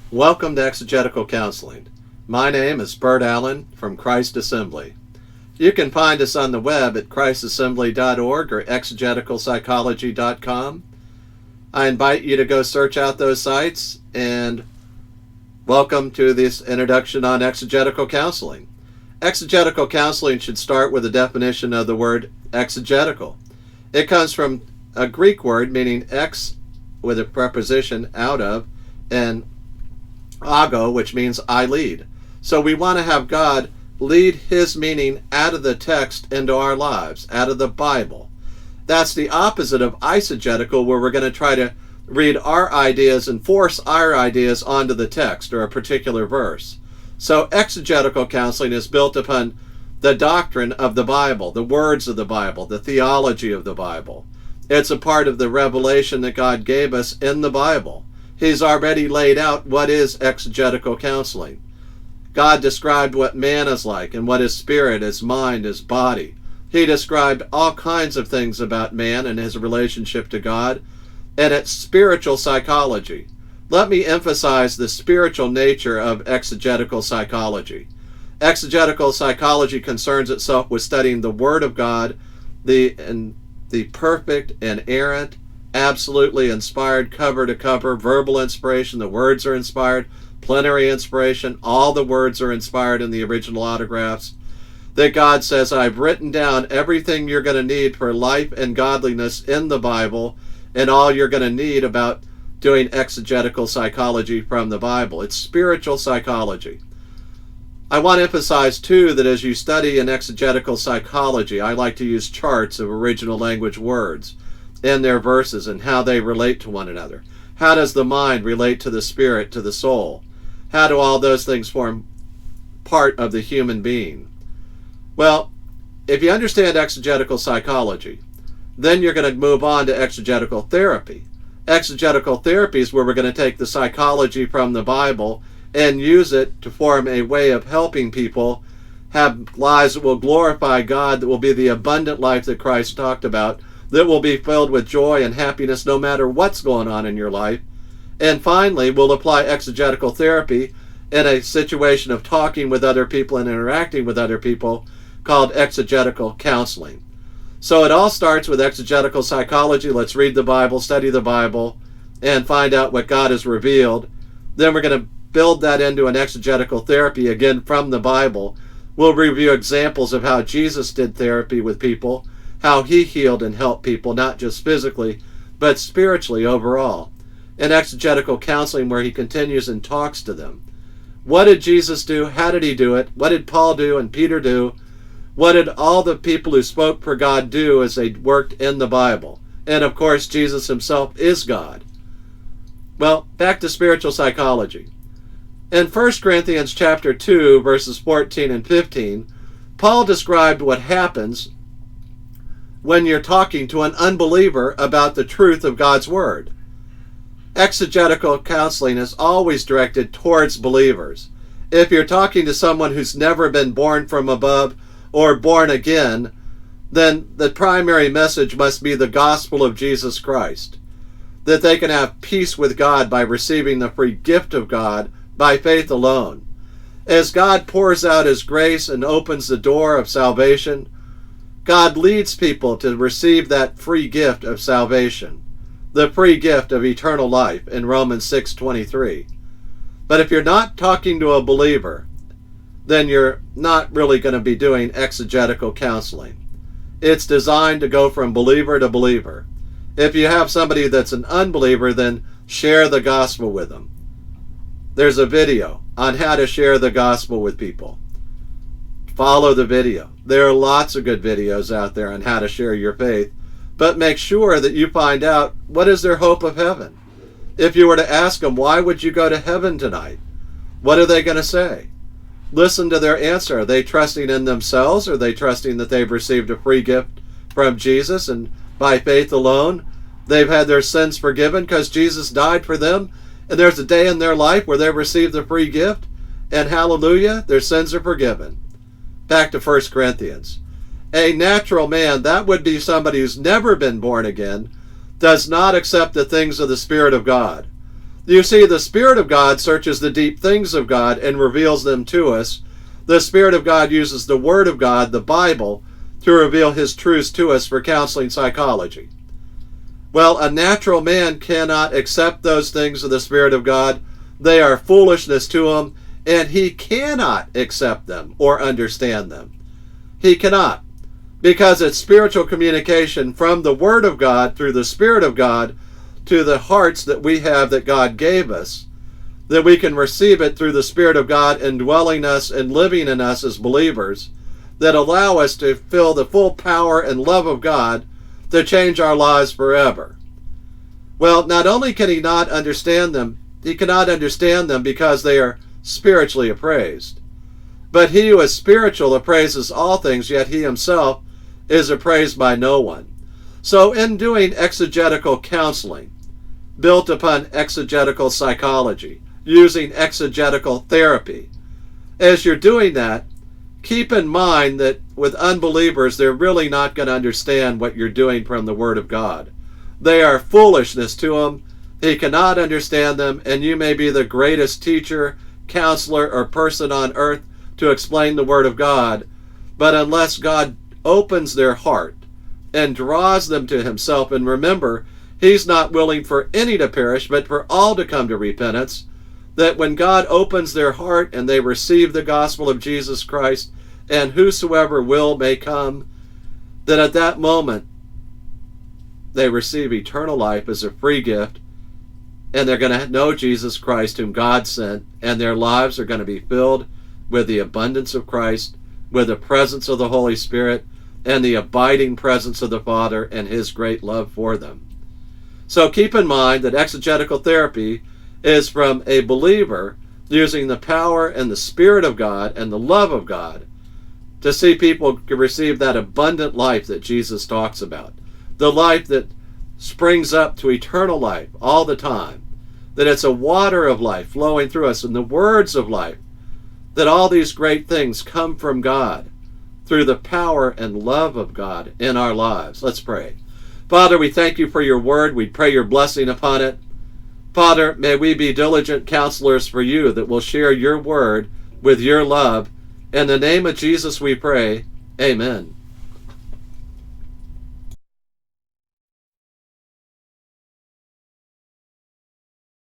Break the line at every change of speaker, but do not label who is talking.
Welcome to Exegetical Counseling. My name is Bert Allen from Christ Assembly. You can find us on the web at christassembly.org or exegeticalpsychology.com. I invite you to go search out those sites, and welcome to this introduction on exegetical counseling. Exegetical counseling should start with a definition of the word exegetical. It comes from a Greek word meaning ex with a preposition out of, and ago, which means I lead. So we want to have God lead his meaning out of the text into our lives, out of the Bible. That's the opposite of eisegetical, where we're going to try to read our ideas and force our ideas onto the text or a particular verse. So exegetical counseling is built upon the doctrine of the Bible, the words of the Bible, the theology of the Bible. It's a part of the revelation that God gave us in the Bible. He's already laid out what is exegetical counseling. God described what man is like and what his spirit, his mind, his body. He described all kinds of things about man and his relationship to God, and it's spiritual psychology. Let me emphasize the spiritual nature of exegetical psychology. Exegetical psychology concerns itself with studying the Word of God, the perfect, inerrant, absolutely inspired cover to cover, verbal inspiration. The words are inspired, plenary inspiration. All the words are inspired in the original autographs. That God says, I've written down everything you're going to need for life and godliness in the Bible, and all you're going to need about doing exegetical psychology from the Bible. It's spiritual psychology. I want to emphasize, too, that as you study in exegetical psychology, I like to use charts of original language words in their verses and how they relate to one another. How does the mind relate to the spirit, to the soul? How do all those things form part of the human being? Well, if you understand exegetical psychology, then you're going to move on to exegetical therapy. Exegetical therapy is where we're going to take the psychology from the Bible and use it to form a way of helping people have lives that will glorify God, that will be the abundant life that Christ talked about, that will be filled with joy and happiness no matter what's going on in your life. And finally, we'll apply exegetical therapy in a situation of talking with other people and interacting with other people called exegetical counseling. So it all starts with exegetical psychology. Let's read the Bible, study the Bible, and find out what God has revealed. Then we're going to build that into an exegetical therapy, again from the Bible. We'll review examples of how Jesus did therapy with people, how he healed and helped people, not just physically, but spiritually overall. In exegetical counseling, where he continues and talks to them. What did Jesus do? How did he do it? What did Paul do and Peter do? What did all the people who spoke for God do as they worked in the Bible? And of course, Jesus himself is God. Well, back to spiritual psychology. In 1 Corinthians chapter 2, verses 14 and 15, Paul described what happens when you're talking to an unbeliever about the truth of God's Word. Exegetical counseling is always directed towards believers. If you're talking to someone who's never been born from above or born again, then the primary message must be the gospel of Jesus Christ, that they can have peace with God by receiving the free gift of God by faith alone. As God pours out his grace and opens the door of salvation, God leads people to receive that free gift of salvation, the free gift of eternal life in Romans 6:23. But if you're not talking to a believer, then you're not really going to be doing exegetical counseling. It's designed to go from believer to believer. If you have somebody that's an unbeliever, then share the gospel with them. There's a video on how to share the gospel with people. Follow the video. There are lots of good videos out there on how to share your faith, but make sure that you find out what is their hope of heaven. If you were to ask them, why would you go to heaven tonight? What are they going to say? Listen to their answer. Are they trusting in themselves? Are they trusting that they've received a free gift from Jesus and by faith alone they've had their sins forgiven because Jesus died for them, and there's a day in their life where they receive the free gift, and hallelujah, their sins are forgiven? Back to 1 Corinthians. A natural man, that would be somebody who's never been born again, does not accept the things of the Spirit of God. You see, the Spirit of God searches the deep things of God and reveals them to us. The Spirit of God uses the Word of God, the Bible, to reveal His truths to us for counseling psychology. Well, a natural man cannot accept those things of the Spirit of God. They are foolishness to him, and he cannot accept them or understand them. He cannot, because it's spiritual communication from the Word of God through the Spirit of God to the hearts that we have that God gave us, that we can receive it through the Spirit of God indwelling us and living in us as believers, that allow us to feel the full power and love of God to change our lives forever. Well, not only can he not understand them, he cannot understand them because they are spiritually appraised. But he who is spiritual appraises all things, yet he himself is appraised by no one. So in doing exegetical counseling, built upon exegetical psychology, using exegetical therapy, as you're doing that, keep in mind that with unbelievers, they're really not going to understand what you're doing from the Word of God. They are foolishness to him. He cannot understand them, and you may be the greatest teacher, counselor, or person on earth to explain the Word of God, but unless God opens their heart and draws them to Himself, and remember, He's not willing for any to perish, but for all to come to repentance, that when God opens their heart and they receive the gospel of Jesus Christ, and whosoever will may come, that at that moment they receive eternal life as a free gift, and they're going to know Jesus Christ whom God sent, and their lives are going to be filled with the abundance of Christ, with the presence of the Holy Spirit, and the abiding presence of the Father and His great love for them. So keep in mind that exegetical therapy is from a believer using the power and the Spirit of God and the love of God to see people receive that abundant life that Jesus talks about. The life that springs up to eternal life all the time. That it's a water of life flowing through us, and the words of life. That all these great things come from God through the power and love of God in our lives. Let's pray. Father, we thank you for your word. We pray your blessing upon it. Father, may we be diligent counselors for you that will share your word with your love. In the name of Jesus we pray. Amen.